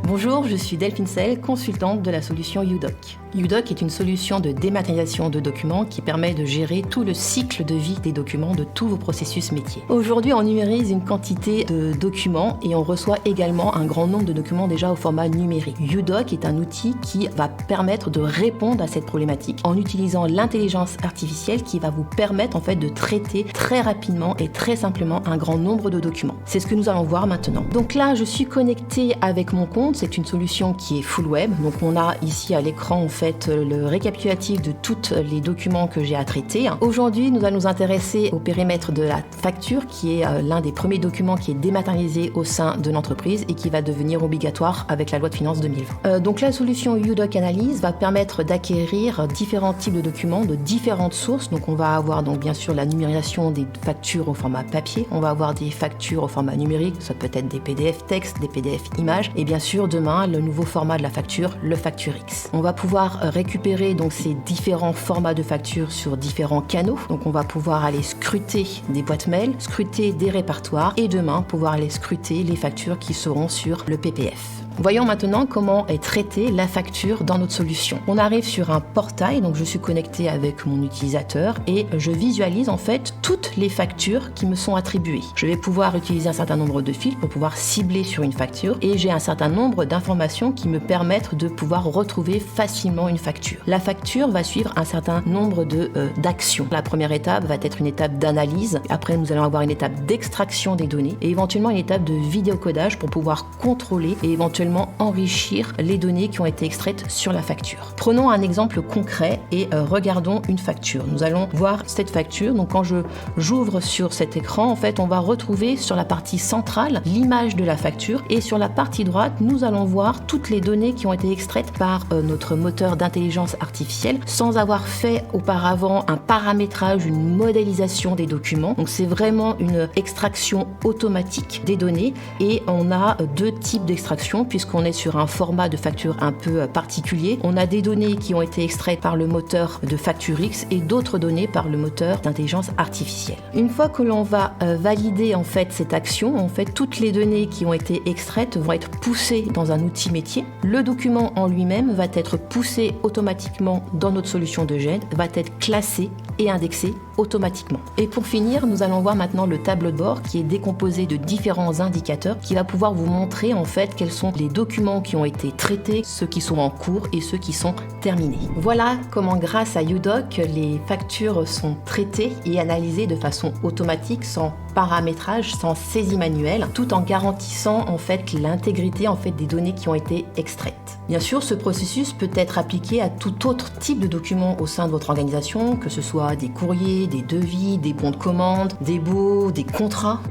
Bonjour, je suis Delphine Sell, consultante de la solution UDoc. UDoc est une solution de dématérialisation de documents qui permet de gérer tout le cycle de vie des documents de tous vos processus métiers. Aujourd'hui, on numérise une quantité de documents et on reçoit également un grand nombre de documents déjà au format numérique. UDoc est un outil qui va permettre de répondre à cette problématique en utilisant l'intelligence artificielle qui va vous permettre en fait de traiter très rapidement et très simplement un grand nombre de documents. C'est ce que nous allons voir maintenant. Donc là, je suis connectée avec mon compte. C'est une solution qui est full web. Donc on a ici à l'écran en fait le récapitulatif de tous les documents que j'ai à traiter. Aujourd'hui, nous allons nous intéresser au périmètre de la facture qui est l'un des premiers documents qui est dématérialisé au sein de l'entreprise et qui va devenir obligatoire avec la loi de finances 2020. Donc la solution UDoc Analyse va permettre d'acquérir différents types de documents de différentes sources. Donc on va avoir donc bien sûr la numérisation des factures au format papier, on va avoir des factures au format numérique, ça peut être des PDF texte, des PDF images et bien sûr demain le nouveau format de la facture, le FactureX. On va pouvoir récupérer donc ces différents formats de factures sur différents canaux. Donc on va pouvoir aller scruter des boîtes mail, scruter des répertoires et demain pouvoir aller scruter les factures qui seront sur le PPF. Voyons maintenant comment est traitée la facture dans notre solution. On arrive sur un portail, donc je suis connectée avec mon utilisateur et je visualise en fait toutes les factures qui me sont attribuées. Je vais pouvoir utiliser un certain nombre de fils pour pouvoir cibler sur une facture et j'ai un certain nombre d'informations qui me permettent de pouvoir retrouver facilement une facture. La facture va suivre un certain nombre d'actions. La première étape va être une étape d'analyse. Après, nous allons avoir une étape d'extraction des données et éventuellement une étape de vidéocodage pour pouvoir contrôler et éventuellement enrichir les données qui ont été extraites sur la facture. Prenons un exemple concret et regardons une facture. Nous allons voir cette facture. Donc quand j'ouvre sur cet écran, en fait, on va retrouver sur la partie centrale l'image de la facture et sur la partie droite, nous allons voir toutes les données qui ont été extraites par notre moteur d'intelligence artificielle sans avoir fait auparavant un paramétrage, une modélisation des documents. Donc c'est vraiment une extraction automatique des données et on a deux types d'extraction puisqu'on est sur un format de facture un peu particulier. On a des données qui ont été extraites par le moteur de FactureX et d'autres données par le moteur d'intelligence artificielle. Une fois que l'on va valider en fait cette action, en fait toutes les données qui ont été extraites vont être poussées dans un outil métier. Le document en lui-même va être poussé automatiquement dans notre solution de GED, va être classé et indexé automatiquement. Et pour finir, nous allons voir maintenant le tableau de bord qui est décomposé de différents indicateurs qui va pouvoir vous montrer en fait quels sont les documents qui ont été traités, ceux qui sont en cours et ceux qui sont terminés. Voilà comment grâce à UDoc, les factures sont traitées et analysées de façon automatique sans paramétrage, sans saisie manuelle, tout en garantissant en fait l'intégrité en fait des données qui ont été extraites. Bien sûr, ce processus peut être appliqué à tout autre type de documents au sein de votre organisation, que ce soit des courriers, des devis, des bons de commande, des baux, des contrats.